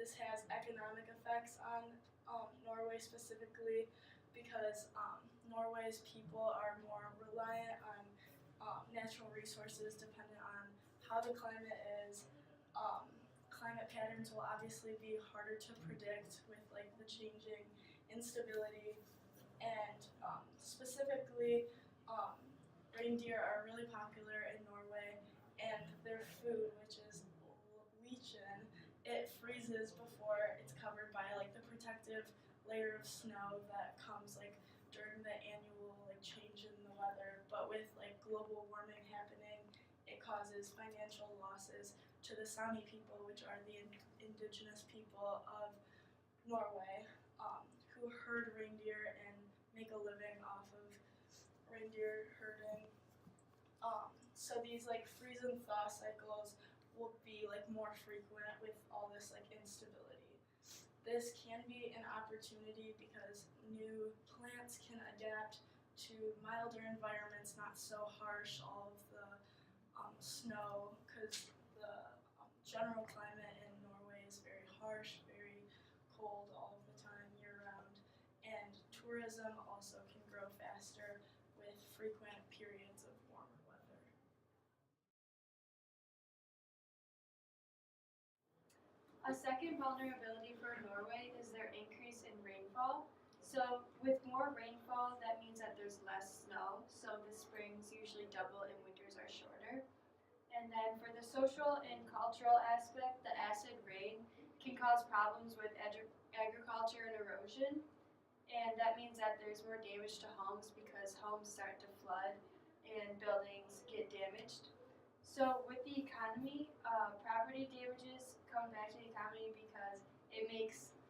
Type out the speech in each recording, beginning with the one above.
this has economic effects on Norway specifically because Norway's people are more reliant on natural resources dependent on how the climate is. Climate patterns will obviously be harder to predict with like the changing instability, and specifically reindeer are really popular in Norway, and their food, which is lichen, it freezes before it's covered by like the protective layer of snow that comes like during the annual like change in the weather. But with like global warming happening, it causes financial losses to the Sami people, which are the indigenous people of Norway, who herd reindeer and make a living off of reindeer herding. So these like freeze and thaw cycles will be like more frequent with all this like instability. This can be an opportunity because new plants can adapt to milder environments, not so harsh, all of the snow, because the general climate in Norway is very harsh, very cold all of the time, year-round, and tourism also can grow faster with frequent periods of warmer weather. A second vulnerability for Norway is their increase in rainfall. So with more rainfall, that means that there's less snow, so the springs usually double and winters are shorter. And then for the social and cultural aspect, the acid rain can cause problems with agriculture and erosion. And that means that there's more damage to homes because homes start to flood and buildings get damaged. So with the economy, property damages come back to the economy because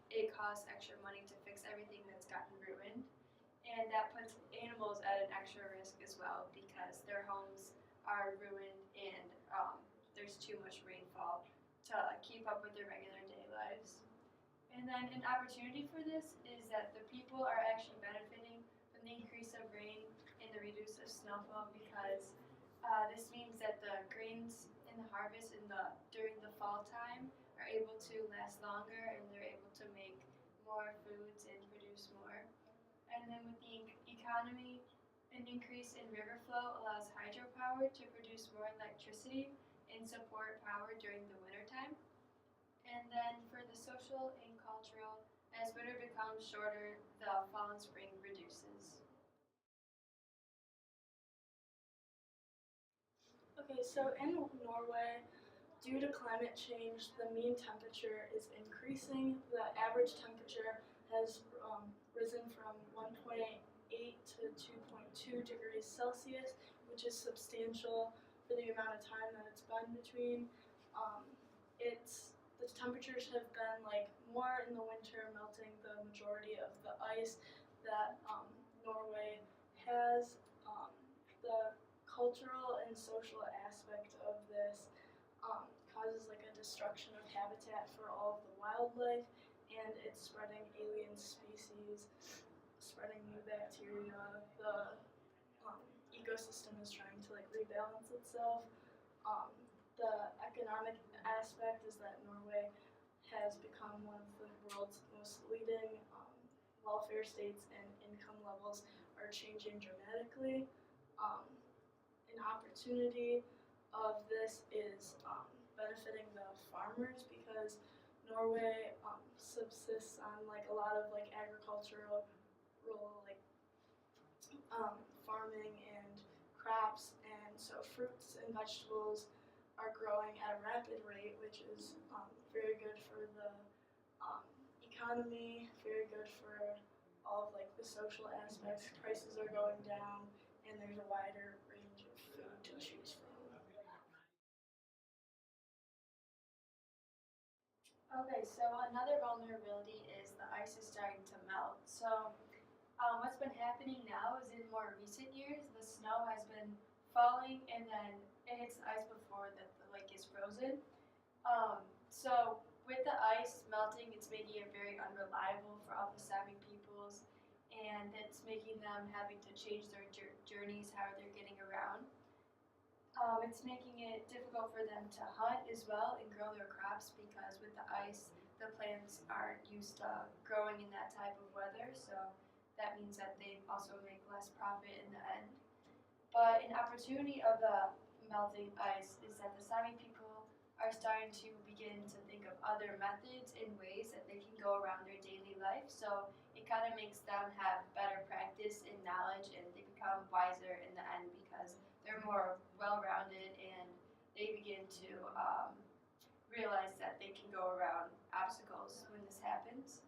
it costs extra money to fix everything that's gotten ruined. And that puts animals at an extra risk as well because their homes are ruined and there's too much rainfall to keep up with their regular day lives. And then an opportunity for this is that the people are actually benefiting from the increase of rain and the reduce of snowfall because this means that the grains in the harvest during the fall time are able to last longer and they're able to make more foods and produce more. And then with the economy, an increase in river flow allows hydropower to produce more electricity and support power during the wintertime. And then for the social and cultural, as winter becomes shorter, the fall and spring reduces. Okay, so in Norway, due to climate change, the mean temperature is increasing. The average temperature has risen from 1.8 to 2.2 degrees Celsius, which is substantial for the amount of time that it's been between. The temperatures have been like more in the winter, melting the majority of the ice that Norway has. The cultural and social aspect of this causes like a destruction of habitat for all of the wildlife, and it's spreading alien species, spreading new bacteria. The ecosystem is trying to like rebalance itself. The economic aspect is that Norway has become one of the world's most leading welfare states, and income levels are changing dramatically. An opportunity of this is benefiting the farmers because Norway subsists on like a lot of like agricultural, like farming and crops, and so fruits and vegetables are growing at a rapid rate, which is very good for the economy, very good for all of like the social aspects. Prices are going down, and there's a wider range of food to choose from. Okay, so another vulnerability is the ice is starting to melt. So what's been happening now is in more recent years, the snow has been falling and then it hits the ice before the lake is frozen. So with the ice melting, it's making it very unreliable for all the Sami peoples, and it's making them having to change their journeys, how they're getting around. It's making it difficult for them to hunt as well and grow their crops because with the ice, the plants aren't used to growing in that type of weather, so that means that they also make less profit in the end. But an opportunity of the melting ice is that the Sami people are starting to begin to think of other methods and ways that they can go around their daily life. So it kind of makes them have better practice and knowledge, and they become wiser in the end because they're more well-rounded and they begin to realize that they can go around obstacles when this happens.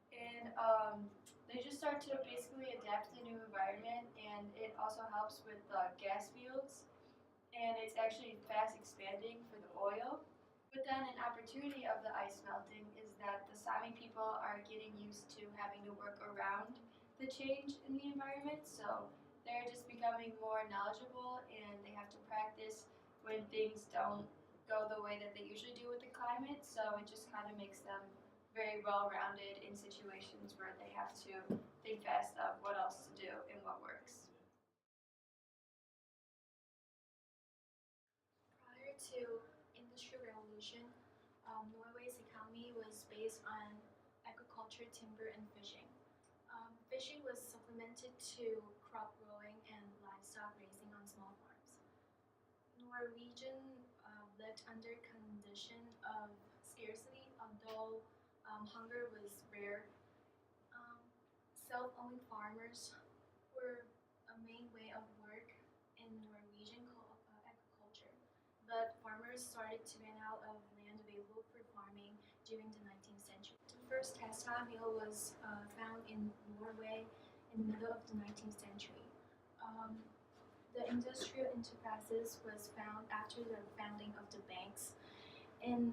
And they just start to basically adapt to the new environment, and it also helps with gas fields, and it's actually fast expanding for the oil. But then an opportunity of the ice melting is that the Sami people are getting used to having to work around the change in the environment, so they're just becoming more knowledgeable and they have to practice when things don't go the way that they usually do with the climate, so it just kind of makes them very well-rounded in situations where they have to think fast of what else to do and what works. Prior to Industrial Revolution, Norway's economy was based on agriculture, timber, and fishing. Fishing was supplemented to crop growing and livestock raising on small farms. Norwegian lived under condition of scarcity, although hunger was rare. Um, Self-owned farmers were a main way of work in Norwegian agriculture, but farmers started to run out of land available for farming during the 19th century. The first textile mill was found in Norway in the middle of the 19th century. The industrial enterprises was found after the founding of the banks, and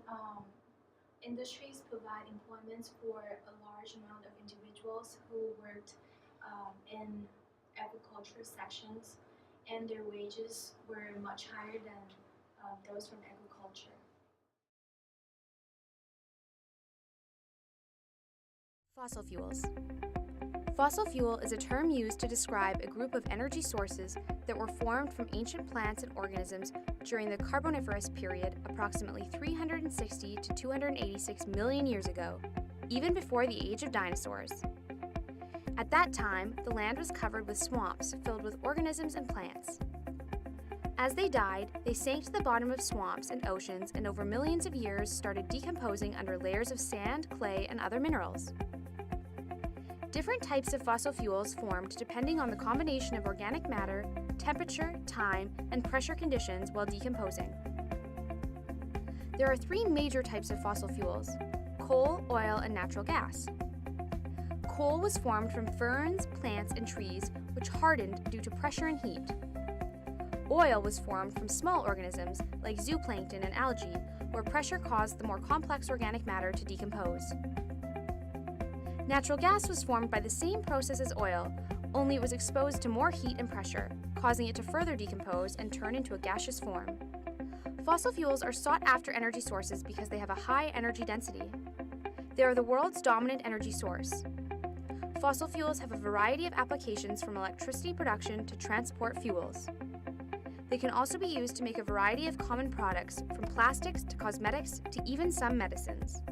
industries provide employment for a large amount of individuals who worked in agriculture sections, and their wages were much higher than those from agriculture. Fossil fuels. Fossil fuel is a term used to describe a group of energy sources that were formed from ancient plants and organisms during the Carboniferous period approximately 360 to 286 million years ago, even before the age of dinosaurs. At that time, the land was covered with swamps filled with organisms and plants. As they died, they sank to the bottom of swamps and oceans, and over millions of years started decomposing under layers of sand, clay, and other minerals. Different types of fossil fuels formed depending on the combination of organic matter, temperature, time, and pressure conditions while decomposing. There are three major types of fossil fuels: coal, oil, and natural gas. Coal was formed from ferns, plants, and trees, which hardened due to pressure and heat. Oil was formed from small organisms like zooplankton and algae, where pressure caused the more complex organic matter to decompose. Natural gas was formed by the same process as oil, only it was exposed to more heat and pressure, causing it to further decompose and turn into a gaseous form. Fossil fuels are sought-after energy sources because they have a high energy density. They are the world's dominant energy source. Fossil fuels have a variety of applications from electricity production to transport fuels. They can also be used to make a variety of common products, from plastics to cosmetics to even some medicines.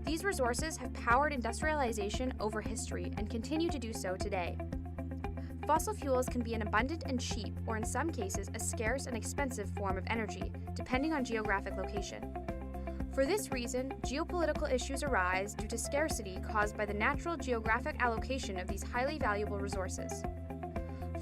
These resources have powered industrialization over history and continue to do so today. Fossil fuels can be an abundant and cheap, or in some cases, a scarce and expensive form of energy, depending on geographic location. For this reason, geopolitical issues arise due to scarcity caused by the natural geographic allocation of these highly valuable resources.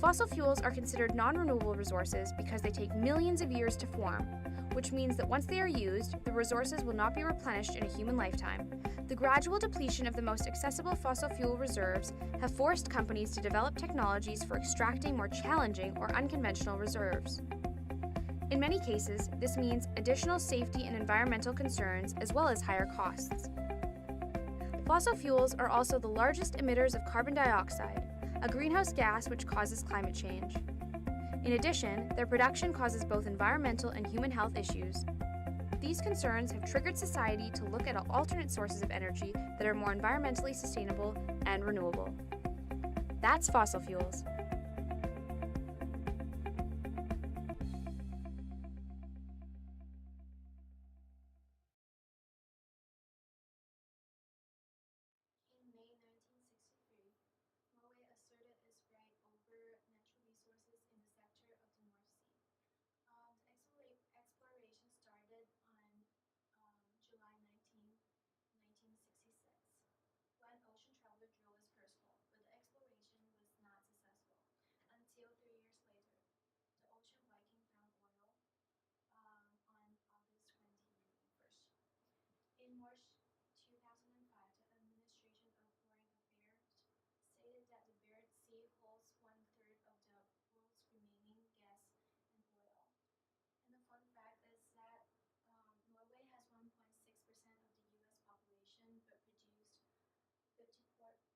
Fossil fuels are considered non-renewable resources because they take millions of years to form, which means that once they are used, the resources will not be replenished in a human lifetime. The gradual depletion of the most accessible fossil fuel reserves have forced companies to develop technologies for extracting more challenging or unconventional reserves. In many cases, this means additional safety and environmental concerns as well as higher costs. Fossil fuels are also the largest emitters of carbon dioxide, a greenhouse gas which causes climate change. In addition, their production causes both environmental and human health issues. These concerns have triggered society to look at alternate sources of energy that are more environmentally sustainable and renewable. That's fossil fuels.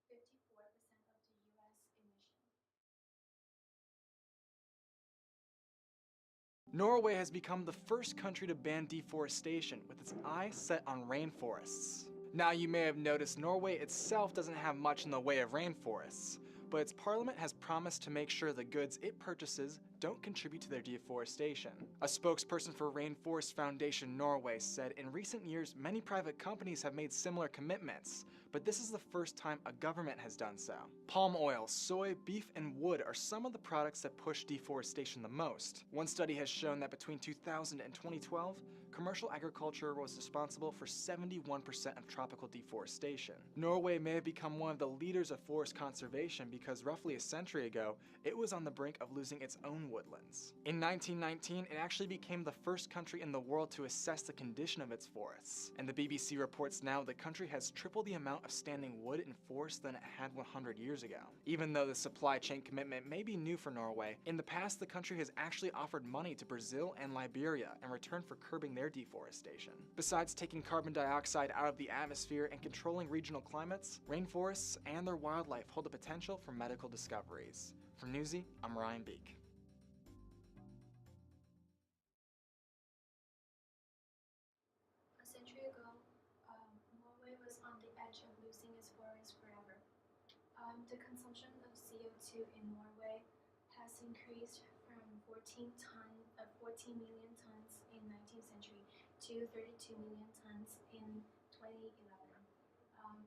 54% of the US emission. Norway has become the first country to ban deforestation, with its eye set on rainforests. Now, you may have noticed Norway itself doesn't have much in the way of rainforests, but its parliament has promised to make sure the goods it purchases don't contribute to their deforestation. A spokesperson for Rainforest Foundation Norway said in recent years many private companies have made similar commitments, but this is the first time a government has done so. Palm oil, soy, beef, and wood are some of the products that push deforestation the most. One study has shown that between 2000 and 2012, commercial agriculture was responsible for 71% of tropical deforestation. Norway may have become one of the leaders of forest conservation because roughly a century ago, it was on the brink of losing its own woodlands. In 1919, it actually became the first country in the world to assess the condition of its forests. And the BBC reports now the country has triple the amount of standing wood in forests than it had 100 years ago. Even though the supply chain commitment may be new for Norway, in the past the country has actually offered money to Brazil and Liberia in return for curbing their deforestation. Besides taking carbon dioxide out of the atmosphere and controlling regional climates, rainforests and their wildlife hold the potential for medical discoveries. For Newsy, I'm Ryan Beek. A century ago, Norway was on the edge of losing its forests forever. The consumption of CO2 in Norway has increased from 14 million tons in 19th century to 32 million tons in 2011.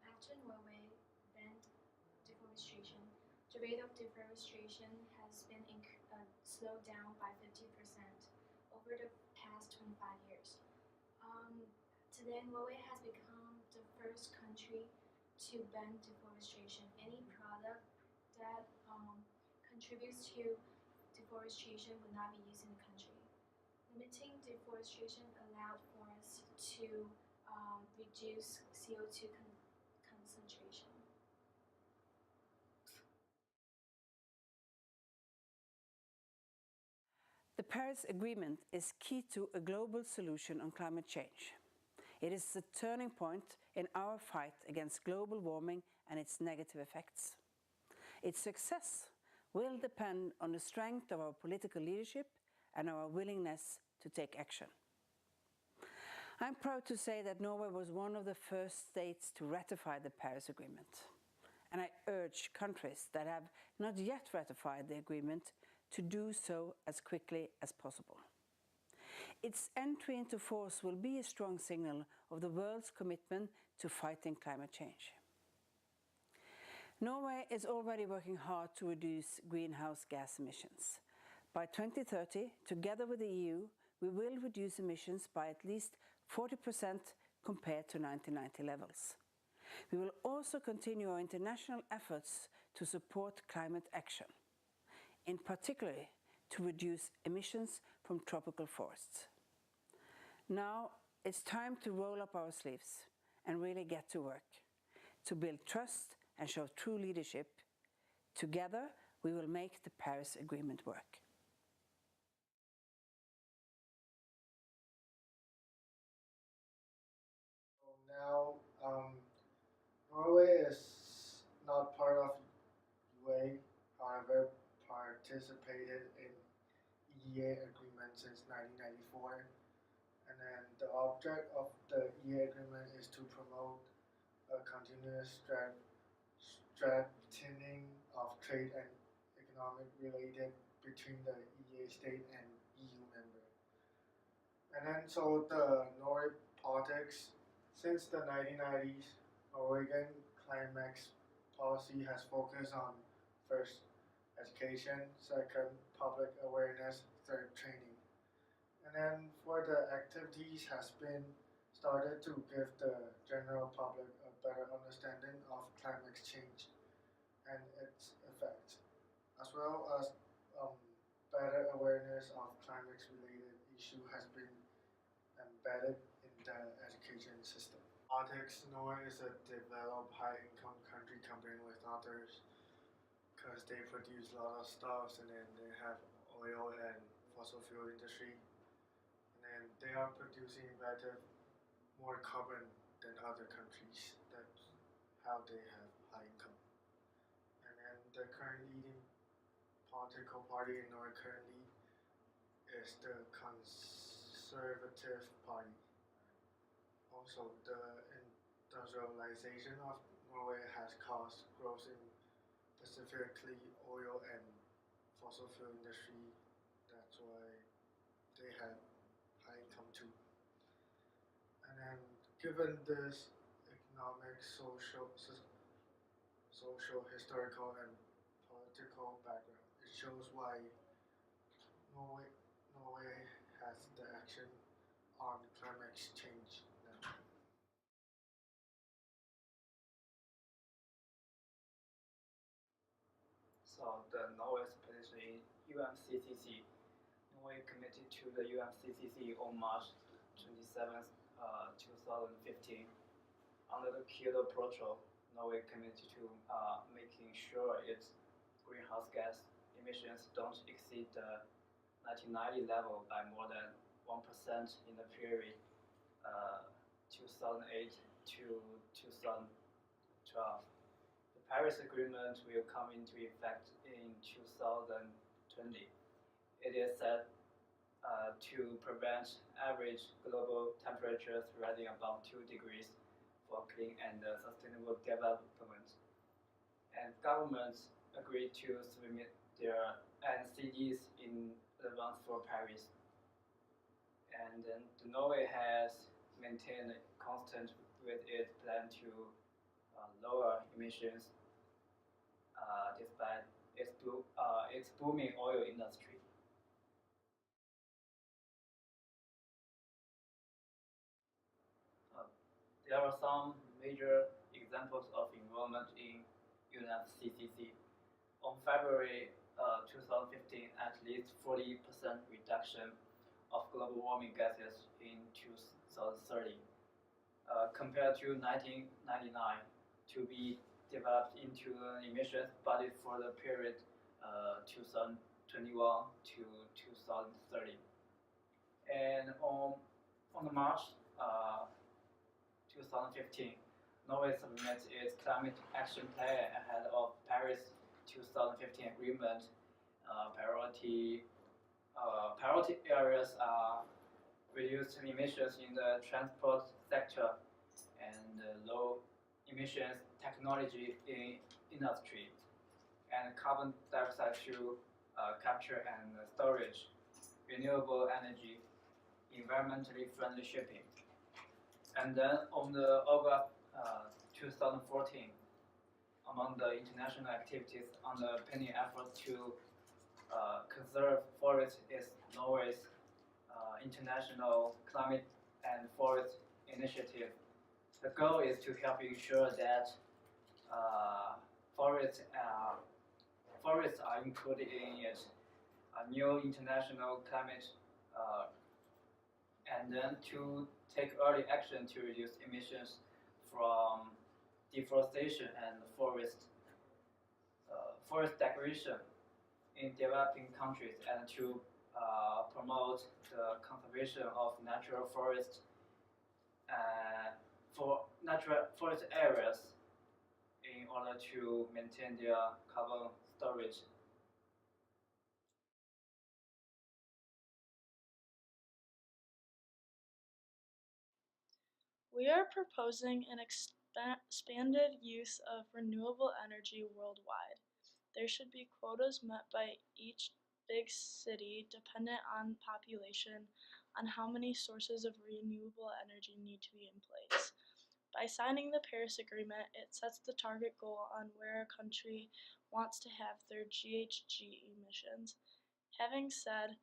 After Norway banned deforestation, the rate of deforestation has been slowed down by 50% over the past 25 years. Today, Norway has become the first country to ban deforestation. Any product that contributes to deforestation would not be used in the country. Limiting deforestation allowed forests to reduce CO2 concentration. The Paris Agreement is key to a global solution on climate change. It is a turning point in our fight against global warming and its negative effects. Its success will depend on the strength of our political leadership and our willingness to take action. I'm proud to say that Norway was one of the first states to ratify the Paris Agreement. And I urge countries that have not yet ratified the agreement to do so as quickly as possible. Its entry into force will be a strong signal of the world's commitment to fighting climate change. Norway is already working hard to reduce greenhouse gas emissions. By 2030, together with the EU, we will reduce emissions by at least 40% compared to 1990 levels. We will also continue our international efforts to support climate action, in particular to reduce emissions from tropical forests. Now it's time to roll up our sleeves and really get to work, to build trust and show true leadership. Together, we will make the Paris Agreement work. Now, Norway is not part of UA, however, participated in EEA agreement since 1994. And then the object of the EEA agreement is to promote a continuous strengthening of trade and economic related between the EEA state and EU member. And then so the Norway politics, since the 1990s, Norwegian climate policy has focused on first, education, second, public awareness, third, training. And then for the activities has been started to give the general public a better understanding of climate change and its effects, as well as better awareness of climate-related issue has been embedded in the education system. Politics, Norway is a developed high-income country compared with others because they produce a lot of stuff and then they have oil and fossil fuel industry, and then they are producing better, more carbon than other countries. That's how they have high income. the current leading political party in Norway currently is the Conservative Party. Also, the industrialization of Norway has caused growth in specifically oil and fossil fuel industry. That's why they have high income too. And then, given this economic, social, historical, and political background, it shows why Norway, Norway has the action on climate change now. So the Norway's position in UNFCCC. Norway committed to the UNFCCC on March 27, 2015. Under the Kyoto Protocol, Norway committed to making sure its greenhouse gas emissions don't exceed the 1990 level by more than 1% in the period 2008 to 2012. The Paris Agreement will come into effect in 2020. It is set to prevent average global temperatures rising above 2 degrees for clean and sustainable development. And governments agreed to submit their NCDs in advance for Paris. And then Norway has maintained constant with its plan to lower emissions despite its booming oil industry. There are some major examples of involvement in UNFCCC. On February 2015, at least 40% reduction of global warming gases in 2030, compared to 1999, to be developed into an emissions budget for the period 2021 to 2030. And on March 2015, Norway submits its climate action plan ahead of Paris 2015 agreement. Priority areas are reduced emissions in the transport sector and low emissions technology in industry, and carbon dioxide to capture and storage, renewable energy, environmentally friendly shipping. And then on the August 2014, among the international activities underpinning efforts to conserve forests is Norway's International Climate and Forest Initiative. The goal is to help ensure that forests are included in it, a new international climate, and then to take early action to reduce emissions from deforestation and forest degradation in developing countries, and to promote the conservation of natural forest for natural forest areas in order to maintain their carbon storage. We are proposing an expanded use of renewable energy worldwide. There should be quotas met by each big city dependent on population on how many sources of renewable energy need to be in place. By signing the Paris Agreement, it sets the target goal on where a country wants to have their GHG emissions. Having said,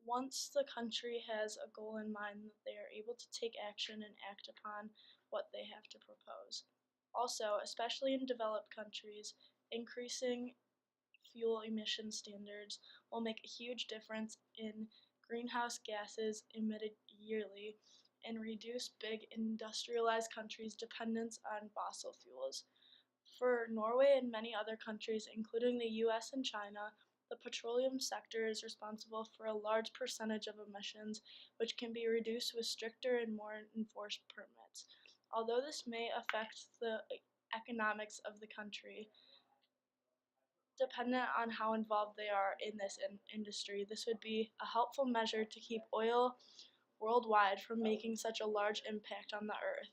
once the country has a goal in mind, they are able to take action and act upon what they have to propose. Also, especially in developed countries, increasing fuel emission standards will make a huge difference in greenhouse gases emitted yearly and reduce big industrialized countries' dependence on fossil fuels. For Norway and many other countries, including the US and China, the petroleum sector is responsible for a large percentage of emissions, which can be reduced with stricter and more enforced permits. Although this may affect the economics of the country, dependent on how involved they are in this industry, this would be a helpful measure to keep oil worldwide from making such a large impact on the earth.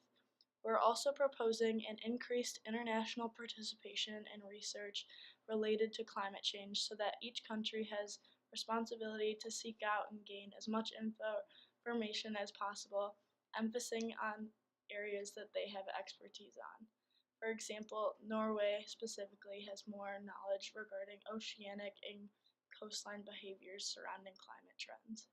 We're also proposing an increased international participation in research related to climate change so that each country has responsibility to seek out and gain as much information as possible, emphasizing on areas that they have expertise on. For example, Norway specifically has more knowledge regarding oceanic and coastline behaviors surrounding climate trends.